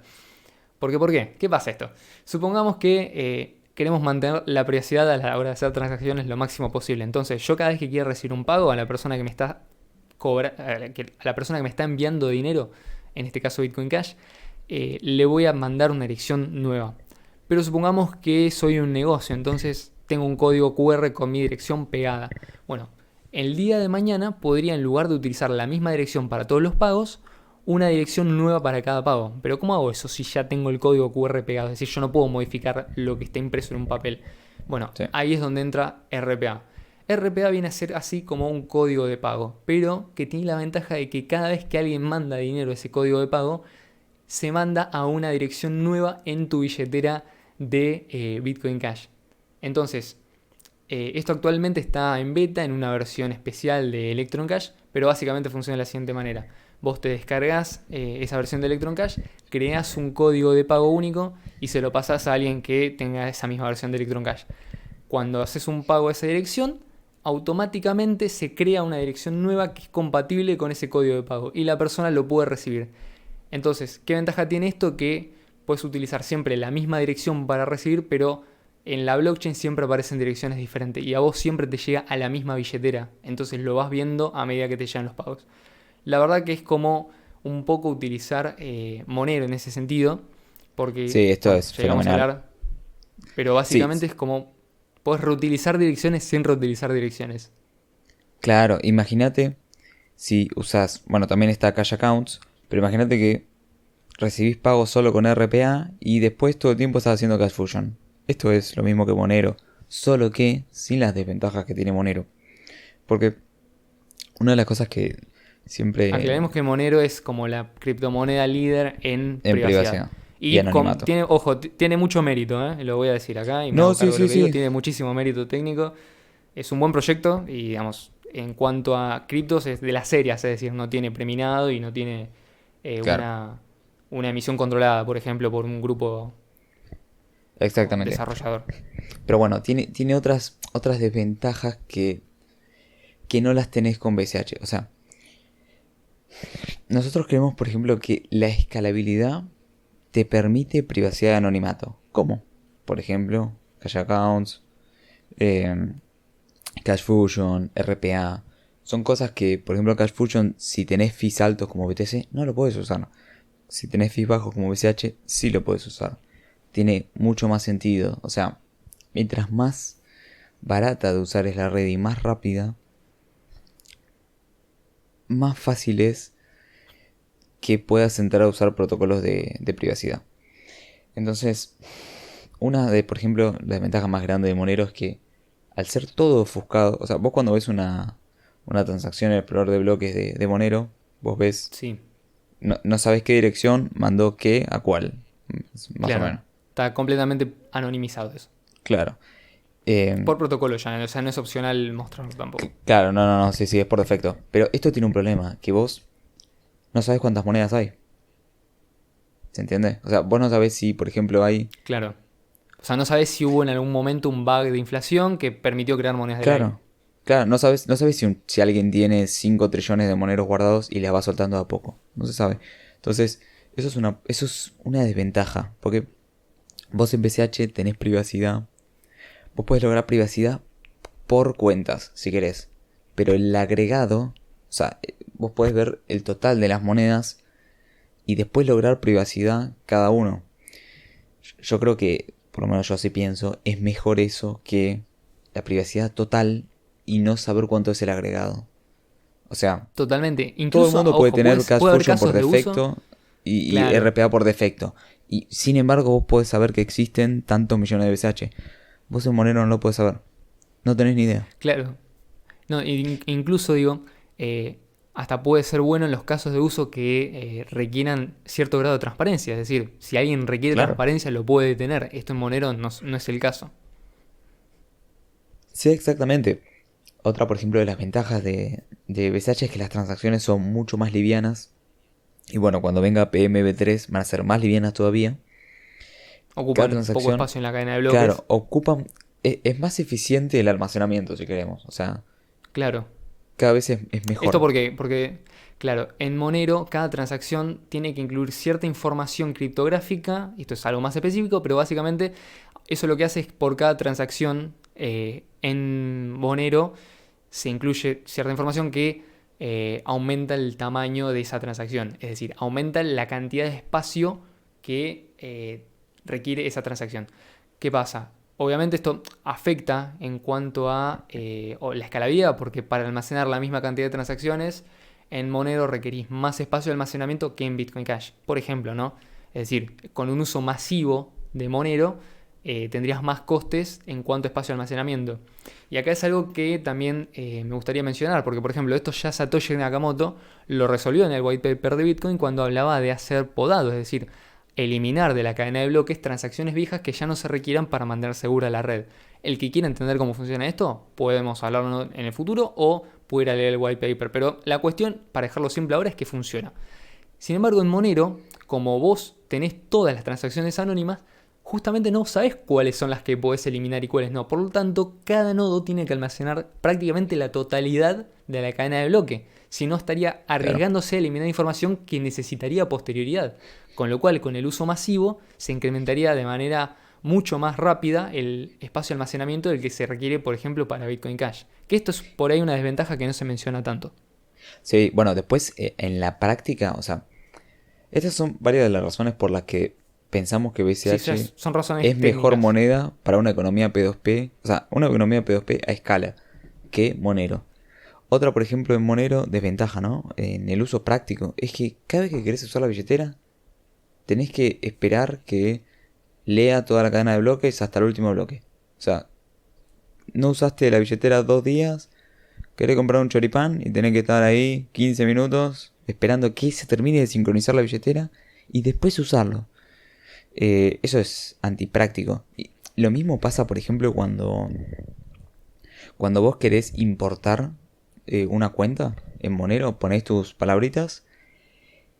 ¿Por qué? ¿Qué pasa esto? Supongamos que queremos mantener la privacidad a la hora de hacer transacciones lo máximo posible. Entonces, yo cada vez que quiera recibir un pago a la persona que me está a la persona que me está enviando dinero, en este caso Bitcoin Cash, le voy a mandar una dirección nueva. Pero supongamos que soy un negocio, entonces tengo un código QR con mi dirección pegada. Bueno, el día de mañana podría, en lugar de utilizar la misma dirección para todos los pagos, una dirección nueva para cada pago. Pero ¿cómo hago eso si ya tengo el código QR pegado? Es decir, yo no puedo modificar lo que está impreso en un papel. Bueno, Sí. ahí es donde entra RPA. RPA viene a ser así como un código de pago, pero que tiene la ventaja de que cada vez que alguien manda dinero a ese código de pago, se manda a una dirección nueva en tu billetera de Bitcoin Cash. Entonces, esto actualmente está en beta, en una versión especial de Electron Cash, pero básicamente funciona de la siguiente manera. Vos te descargas esa versión de Electron Cash, creas un código de pago único y se lo pasas a alguien que tenga esa misma versión de Electron Cash. Cuando haces un pago a esa dirección, automáticamente se crea una dirección nueva que es compatible con ese código de pago y la persona lo puede recibir. Entonces, ¿qué ventaja tiene esto? Que puedes utilizar siempre la misma dirección para recibir, pero en la blockchain siempre aparecen direcciones diferentes y a vos siempre te llega a la misma billetera. Entonces lo vas viendo a medida que te llegan los pagos. La verdad que es como un poco utilizar Monero en ese sentido, Porque, Sí, esto bueno, es ya íbamos a fenomenal. hablar, pero Sí, básicamente es como puedes reutilizar direcciones sin reutilizar direcciones. claro, imagínate si usás, bueno, también está Cash Accounts, pero imagínate que recibís pagos solo con RPA y después todo el tiempo estás haciendo Cash Fusion. Esto es lo mismo que Monero, solo que sin las desventajas que tiene Monero. Porque una de las cosas que Aclaremos siempre que Monero es como la criptomoneda líder en en privacidad. privacidad y Y anonimato. tiene, ojo, tiene mucho mérito, lo voy a decir acá y me No, hago sí, cargo de sí, lo que digo, sí. tiene muchísimo mérito técnico. Es un buen proyecto y, digamos, en cuanto a criptos es de las serias, es decir, no tiene preminado y no tiene eh, Claro, una, una emisión controlada, por ejemplo, por un grupo exactamente. desarrollador. Pero bueno, tiene otras desventajas que no las tenés con BCH. O sea, nosotros creemos, por ejemplo, que la escalabilidad te permite privacidad de anonimato. ¿Cómo? Por ejemplo, Cash Accounts, eh, Cash Fusion, RPA. Son cosas que, por ejemplo, Cash Fusion, si tenés fees altos como BTC, no lo puedes usar. Si tenés fees bajos como BCH, sí lo puedes usar. Tiene mucho más sentido. O sea, mientras más barata de usar es la red y más rápida, más fácil es que puedas entrar a usar protocolos de privacidad. Entonces, una de, por ejemplo, la desventaja más grande de Monero es que al ser todo ofuscado, o sea, vos cuando ves una transacción en el explorador de bloques de Monero, vos ves, Sí, no sabes qué dirección mandó qué a cuál, más o claro. menos. Está completamente anonimizado eso. Claro. Eh, Por protocolo ya, o sea, no es opcional mostrarlo tampoco. claro, no, sí, sí, es por defecto. Pero esto tiene un problema, que vos no sabes cuántas monedas hay. ¿Se entiende? O sea, vos no sabés si, por ejemplo, hay... Claro. O sea, no sabes si hubo en algún momento un bug de inflación que permitió crear monedas del aire. Claro, claro, no sabes si alguien tiene 5 trillones de moneros guardados y las va soltando de a poco. No se sabe. Entonces, eso es una desventaja. Porque vos en BCH tenés privacidad. Vos podés lograr privacidad por cuentas, si querés. Pero el agregado, o sea, vos podés ver el total de las monedas y después lograr privacidad cada uno. Yo creo que, por lo menos yo así pienso, es mejor eso que la privacidad total y no saber cuánto es el agregado. O sea, Totalmente. todo el Incluso, mundo puede ojo, tener Cash puede haber Fusion por casos de uso. defecto y Claro, RPA por defecto. Y sin embargo, vos podés saber que existen tantos millones de BCH. Vos en Monero no lo podés saber. No tenés ni idea. claro. No, incluso digo, hasta puede ser bueno en los casos de uso que requieran cierto grado de transparencia. Es decir, si alguien requiere Claro. transparencia, lo puede tener. Esto en Monero no es el caso. Sí, exactamente. Otra, por ejemplo, de las ventajas de BCH es que las transacciones son mucho más livianas. Y bueno, cuando venga PMV3 van a ser más livianas todavía. Cada Ocupan poco transacción, espacio en la cadena de bloques. claro, ocupan... Es más eficiente el almacenamiento, si queremos. O sea, Claro. cada vez es Esto mejor. porque, claro, en Monero cada transacción tiene que incluir cierta información criptográfica. Esto es algo más específico, pero básicamente eso lo que hace es por cada transacción en Monero se incluye cierta información que aumenta el tamaño de esa transacción. Es decir, aumenta la cantidad de espacio que requiere esa transacción. ¿Qué pasa? Obviamente esto afecta en cuanto a la escalabilidad, porque para almacenar la misma cantidad de transacciones, en Monero requerís más espacio de almacenamiento que en Bitcoin Cash. Por ejemplo, ¿no? Es decir, con un uso masivo de Monero, tendrías más costes en cuanto a espacio de almacenamiento. Y acá es algo que también me gustaría mencionar, porque por ejemplo, esto ya Satoshi Nakamoto lo resolvió en el white paper de Bitcoin cuando hablaba de hacer podado, es decir, eliminar de la cadena de bloques transacciones viejas que ya no se requieran para mantener segura la red. El que quiera entender cómo funciona esto, podemos hablarlo en el futuro o puede ir a leer el white paper, pero la cuestión, para dejarlo simple ahora, es que funciona. Sin embargo, en Monero, como vos tenés todas las transacciones anónimas, justamente no sabés cuáles son las que podés eliminar y cuáles no. Por lo tanto, cada nodo tiene que almacenar prácticamente la totalidad de la cadena de bloque. Si no, estaría Claro. arriesgándose a eliminar información que necesitaría posterioridad. Con lo cual, con el uso masivo, se incrementaría de manera mucho más rápida el espacio de almacenamiento del que se requiere, por ejemplo, para Bitcoin Cash. Que esto es por ahí una desventaja que no se menciona tanto. Sí, bueno, después en la práctica, o sea, estas son varias de las razones por las que pensamos que Sí, BCH son razones es mejor técnicas. moneda para una economía P2P, o sea, una economía P2P a escala que Monero. Otra, por ejemplo, en Monero, desventaja, ¿no? En el uso práctico, es que cada vez que querés usar la billetera, tenés que esperar que lea toda la cadena de bloques hasta el último bloque. O sea, no usaste la billetera 2 días, querés comprar un choripán y tenés que estar ahí 15 minutos esperando que se termine de sincronizar la billetera y después usarlo. Eso es antipráctico. Y lo mismo pasa, por ejemplo, cuando vos querés importar una cuenta en Monero, ponés tus palabritas,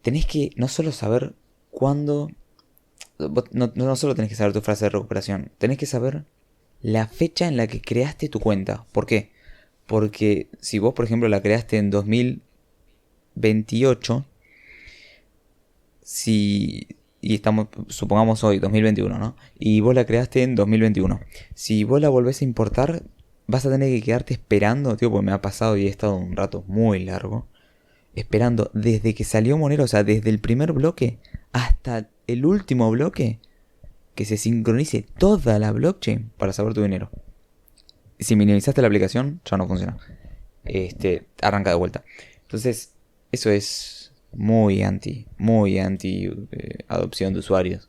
tenés que no solo saber cuándo, no solo tenés que saber tu frase de recuperación, tenés que saber la fecha en la que creaste tu cuenta. ¿Por qué? Porque si vos, por ejemplo, la creaste en 2028, y estamos, supongamos hoy, 2021, ¿no? Y vos la creaste en 2021. Si vos la volvés a importar, vas a tener que quedarte esperando, tío, porque me ha pasado y he estado un rato muy largo, esperando desde que salió Monero, o sea, desde el primer bloque hasta el último bloque, que se sincronice toda la blockchain para saber tu dinero. Si minimizaste la aplicación, ya no funciona. Arranca de vuelta. Entonces, eso es muy anti adopción de usuarios.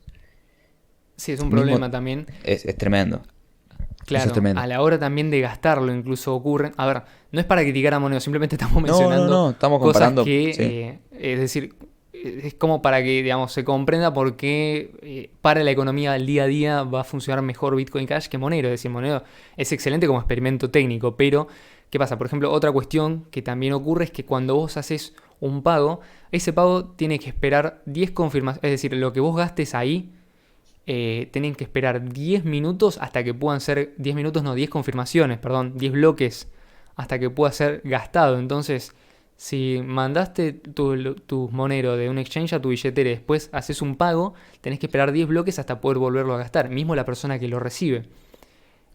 Sí, es un Mismo, problema también. es tremendo. Eso es Claro, tremendo. a la hora también de gastarlo incluso ocurren. A ver, no es para criticar a Monero, simplemente estamos No, no, mencionando no, estamos cosas comparando. que, Sí, es decir, es como para que, digamos, se comprenda por qué para la economía del día a día va a funcionar mejor Bitcoin Cash que Monero. Es decir, Monero es excelente como experimento técnico, pero ¿qué pasa? Por ejemplo, otra cuestión que también ocurre es que cuando vos haces un pago, ese pago tiene que esperar 10 confirmaciones, es decir, lo que vos gastes ahí tienen que esperar 10 minutos hasta que puedan ser, 10 minutos no, 10 confirmaciones, perdón, 10 bloques hasta que pueda ser gastado. Entonces, si mandaste tu monero de un exchange a tu billetera y después haces un pago, tenés que esperar 10 bloques hasta poder volverlo a gastar, mismo la persona que lo recibe.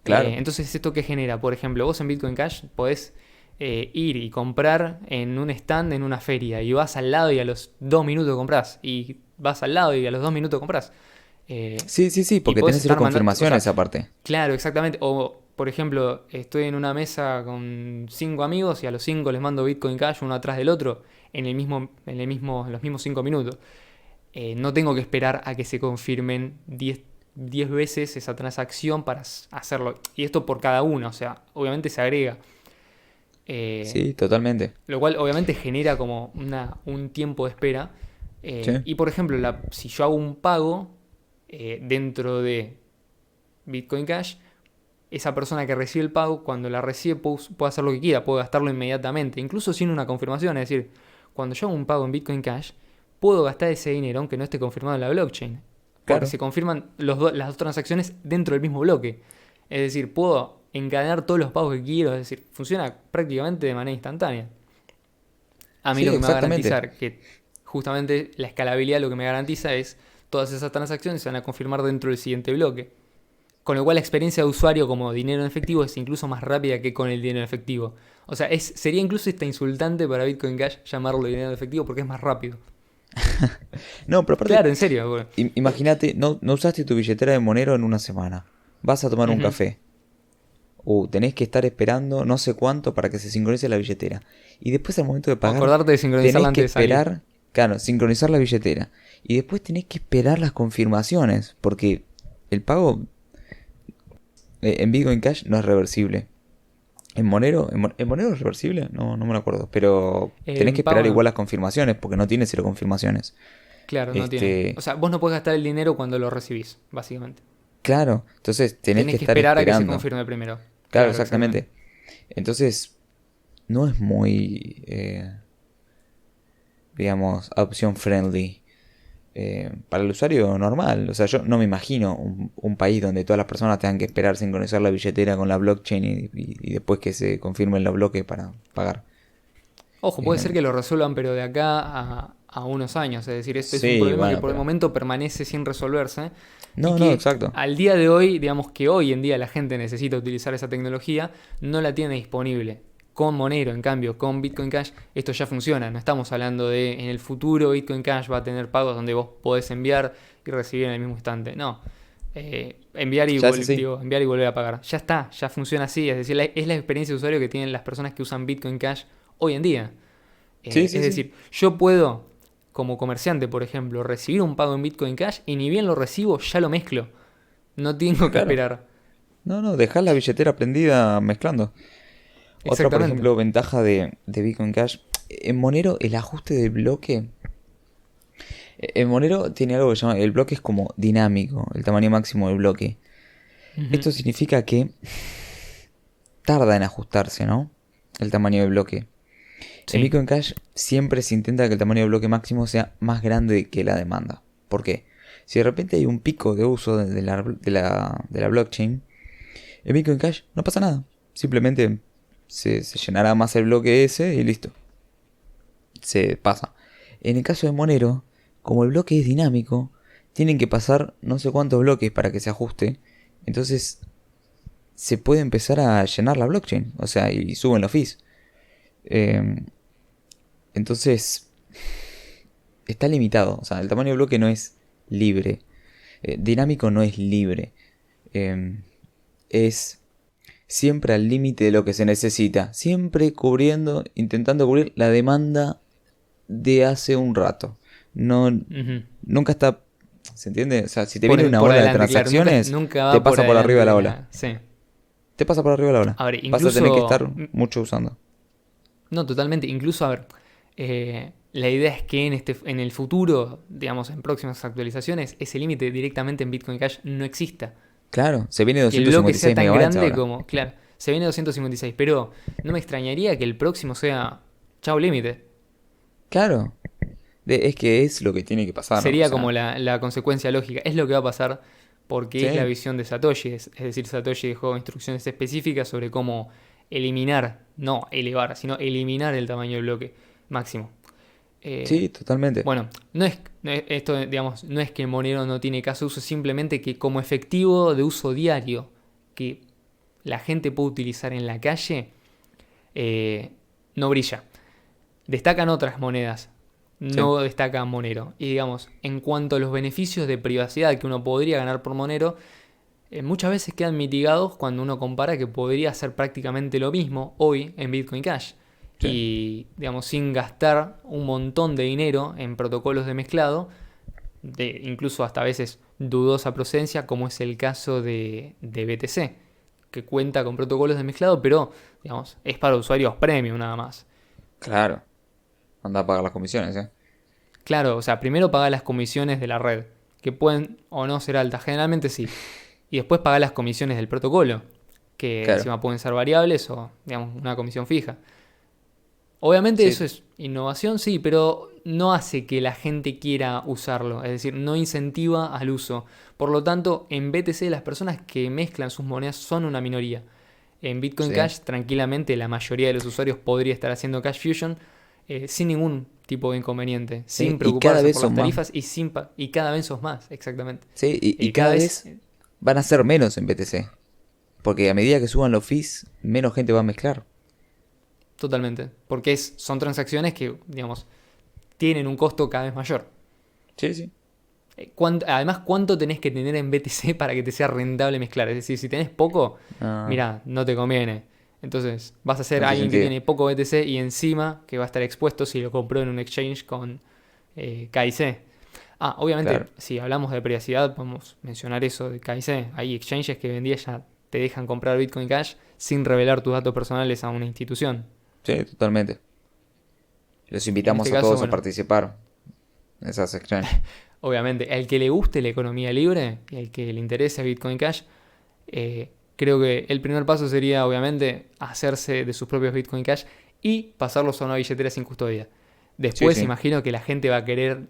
claro. Entonces, ¿esto qué genera? Por ejemplo, vos en Bitcoin Cash podés ir y comprar en un stand en una feria y vas al lado y a los 2 minutos compras y vas al lado y a los 2 minutos compras. Sí, sí, sí, Y porque podés tenés cero estar mandando, o sea, confirmaciones aparte. claro, exactamente. O, por ejemplo, estoy en una mesa con 5 amigos y a los 5 les mando Bitcoin Cash uno atrás del otro en los mismos 5 minutos. No tengo que esperar a que se confirmen 10 veces esa transacción para hacerlo. Y esto por cada uno, o sea, obviamente se agrega. Eh, Sí, totalmente. lo cual obviamente genera como un tiempo de espera. Sí, Y por ejemplo, si yo hago un pago dentro de Bitcoin Cash, esa persona que recibe el pago, cuando la recibe puede hacer lo que quiera, puede gastarlo inmediatamente, incluso sin una confirmación. Es decir, cuando yo hago un pago en Bitcoin Cash, puedo gastar ese dinero aunque no esté confirmado en la blockchain, porque claro. se confirman las dos transacciones dentro del mismo bloque. Es decir, puedo encadenar todos los pagos que quiero, es decir, funciona prácticamente de manera instantánea. A mí Sí, lo que me va a exactamente. garantizar que justamente la escalabilidad lo que me garantiza es todas esas transacciones se van a confirmar dentro del siguiente bloque. Con lo cual la experiencia de usuario como dinero en efectivo es incluso más rápida que con el dinero en efectivo. O sea, sería incluso hasta insultante para Bitcoin Cash llamarlo dinero en efectivo porque es más rápido. No, pero aparte, Claro, en serio. Bueno. imagínate, no usaste tu billetera de Monero en una semana. Vas a tomar un Ujú. café. Tenés que estar esperando no sé cuánto para que se sincronice la billetera. Y después al momento de O pagar, acordarte de sincronizarla tenés que antes de salir. esperar, claro, sincronizar la billetera. Y después tenés que esperar las confirmaciones, porque el pago en Bitcoin Cash no es reversible. ¿En Monero? ¿En Monero es reversible? No, no me lo acuerdo. Pero tenés que En pago esperar no. igual las confirmaciones, porque no tiene cero confirmaciones. Claro, no tiene. O Este, sea, vos no podés gastar el dinero cuando lo recibís, básicamente. claro, entonces tenés Tenés que que estar esperar a que se esperando. confirme primero. Claro, Claro, exactamente. exactamente. Entonces, no es muy, digamos, option friendly para el usuario normal. O sea, yo no me imagino un país donde todas las personas tengan que esperar sincronizar la billetera con la blockchain y después que se confirmen los bloques para pagar. Ojo, puede ser Eh, que lo resuelvan, pero de acá a unos años. Es decir, este es un sí, problema que bueno, por el pero... momento permanece sin resolverse y No, no, que exacto. al día de hoy, digamos que hoy en día la gente necesita utilizar esa tecnología, no la tiene disponible. Con Monero, en cambio, con Bitcoin Cash, esto ya funciona. No estamos hablando de en el futuro Bitcoin Cash va a tener pagos donde vos podés enviar y recibir en el mismo instante. No. Ya es así. Enviar y volver a pagar. Ya está, ya funciona así. Es decir, es la experiencia de usuario que tienen las personas que usan Bitcoin Cash hoy en día. Sí, Es sí, sí. decir, yo puedo, como comerciante, por ejemplo, recibir un pago en Bitcoin Cash y ni bien lo recibo, ya lo mezclo. No tengo que Claro. esperar. No, dejás la billetera prendida mezclando. Otra, por Exactamente. ejemplo, ventaja de Bitcoin Cash. En Monero, el ajuste del bloque. En Monero tiene algo que se llama. El bloque es como dinámico, el tamaño máximo del bloque. Ujú. Esto significa que tarda en ajustarse, ¿no? El tamaño del bloque. En Sí. Bitcoin Cash siempre se intenta que el tamaño del bloque máximo sea más grande que la demanda. ¿Por qué? Si de repente hay un pico de uso de la blockchain, en Bitcoin Cash no pasa nada. Simplemente se llenará más el bloque ese y listo. Se pasa. En el caso de Monero, como el bloque es dinámico, tienen que pasar no sé cuántos bloques para que se ajuste. Entonces se puede empezar a llenar la blockchain. O sea, y suben los fees. Eh, entonces está limitado. O sea, el tamaño del bloque no es libre. Dinámico no es libre. Es siempre al límite de lo que se necesita. Siempre cubriendo, intentando cubrir la demanda de hace un rato. No, Ujú. nunca está. ¿Se entiende? O sea, si te viene una Por ola de adelante, claro. Nunca, transacciones, nunca te va por pasa por arriba adelante de la de ola. la... Sí. Te pasa por arriba de la ola. A ver, Vas a tener que incluso... estar mucho usando. No, totalmente. Incluso, a ver, la idea es que en el futuro, digamos, en próximas actualizaciones, ese límite directamente en Bitcoin Cash no exista. Claro, se viene Que el bloque sea 256 tan megabytes grande ahora. como... Claro, se viene 256, pero no me extrañaría que el próximo sea... Chao límite. Claro. Es que es lo que tiene que pasar. O Sería como sea, la consecuencia lógica. Es lo que va a pasar porque es la sí, visión de Satoshi. Es decir, Satoshi dejó instrucciones específicas sobre cómo eliminar, no elevar, sino eliminar el tamaño del bloque máximo. Eh, sí, totalmente. bueno, esto, digamos, no es que Monero no tiene caso de uso, simplemente que como efectivo de uso diario que la gente puede utilizar en la calle, eh, no brilla. Destacan otras monedas, Sí, no destaca Monero. Y digamos, en cuanto a los beneficios de privacidad que uno podría ganar por Monero, muchas veces quedan mitigados cuando uno compara que podría hacer prácticamente lo mismo hoy en Bitcoin Cash. sí. Y, digamos, sin gastar un montón de dinero en protocolos de mezclado, de incluso hasta a veces dudosa procedencia, como es el caso de BTC, que cuenta con protocolos de mezclado, pero, digamos, es para usuarios premium nada más. Claro. Anda a pagar las comisiones, ¿eh? Claro, o sea, primero pagar las comisiones de la red, que pueden o no ser altas, generalmente sí. Y después pagar las comisiones del protocolo, que Claro. encima pueden ser variables o, digamos, una comisión fija. Obviamente eso Sí, es innovación, sí, pero no hace que la gente quiera usarlo, es decir, no incentiva al uso. Por lo tanto, en BTC las personas que mezclan sus monedas son una minoría. En Bitcoin sí. Cash, tranquilamente, la mayoría de los usuarios podría estar haciendo Cash Fusion sin ningún tipo de inconveniente, Sí, sin y cada preocuparse vez por las son más. tarifas y cada vez sos más, exactamente. Sí, y Cada cada vez, vez van a ser menos en BTC. Porque a medida que suban los fees, menos gente va a mezclar. totalmente, porque son transacciones que, digamos, tienen un costo cada vez mayor. Sí, sí. Además, ¿cuánto tenés que tener en BTC para que te sea rentable mezclar? Es decir, si tenés poco, Ah, mira, no te conviene. Entonces, vas a ser no tiene alguien que sentido. tiene poco BTC y encima que va a estar expuesto si lo compró en un exchange con KIC. Ah, obviamente, Claro. si hablamos de privacidad, podemos mencionar eso de KIC. Hay exchanges que hoy en día ya te dejan comprar Bitcoin Cash sin revelar tus datos personales a una institución. Sí, totalmente. Los En este invitamos a caso, todos a bueno, participar en esas exchanges. obviamente, al que le guste la economía libre y al que le interese Bitcoin Cash, creo que el primer paso sería, obviamente, hacerse de sus propios Bitcoin Cash y pasarlos a una billetera sin custodia. Sí, Después, sí. imagino que la gente va a querer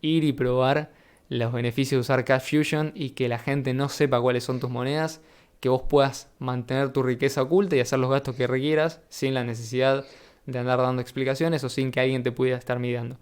ir y probar los beneficios de usar Cash Fusion y que la gente no sepa cuáles son tus monedas, que vos puedas mantener tu riqueza oculta y hacer los gastos que requieras sin la necesidad de andar dando explicaciones o sin que alguien te pudiera estar midiendo.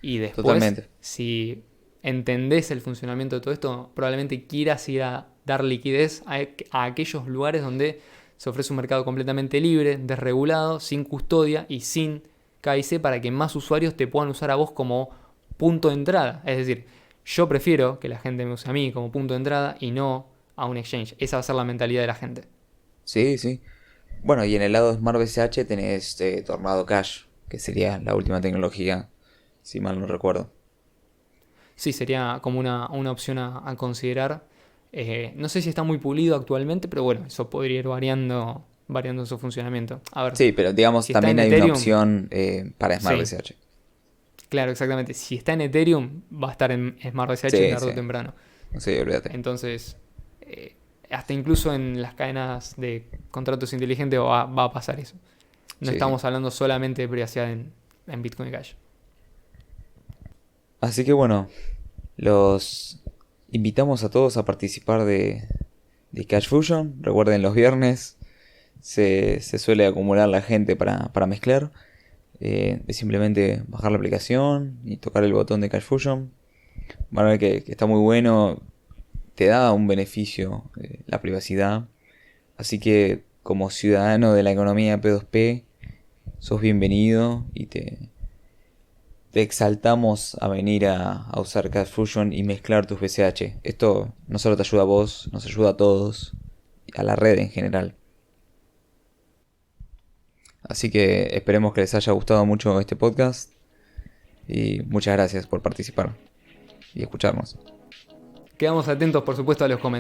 Y después, Totalmente. si entendés el funcionamiento de todo esto, probablemente quieras ir a dar liquidez a aquellos lugares donde Se ofrece un mercado completamente libre, desregulado, sin custodia y sin KIC para que más usuarios te puedan usar a vos como punto de entrada. Es decir, yo prefiero que la gente me use a mí como punto de entrada y no a un exchange. Esa va a ser la mentalidad de la gente. Sí, sí. Bueno, y en el lado de Smart BCH tenés Tornado Cash, que sería la última tecnología, si mal no recuerdo. Sí, sería como una opción a considerar. No sé si está muy pulido actualmente, pero bueno, eso podría ir variando su funcionamiento. A ver, Sí, pero digamos, si está en también hay una Ethereum, opción para Smart sí, BCH. claro, exactamente. Si está en Ethereum, va a estar en Smart BCH Sí, tarde sí. o temprano. Sí, olvídate. Entonces, hasta incluso en las cadenas de contratos inteligentes va a pasar eso. No Sí, sí. estamos hablando solamente de privacidad en Bitcoin Cash. Así que bueno, los invitamos a todos a participar de Cash Fusion. Recuerden, los viernes se suele acumular la gente para mezclar. Es simplemente bajar la aplicación y tocar el botón de Cash Fusion. Van a ver que está muy bueno. Te da un beneficio la privacidad. Así que como ciudadano de la economía P2P, sos bienvenido y te exaltamos a venir a usar Cash Fusion y mezclar tus BCH. Esto no solo te ayuda a vos, nos ayuda a todos, a la red en general. Así que esperemos que les haya gustado mucho este podcast y muchas gracias por participar y escucharnos. Quedamos atentos, por supuesto, a los comentarios.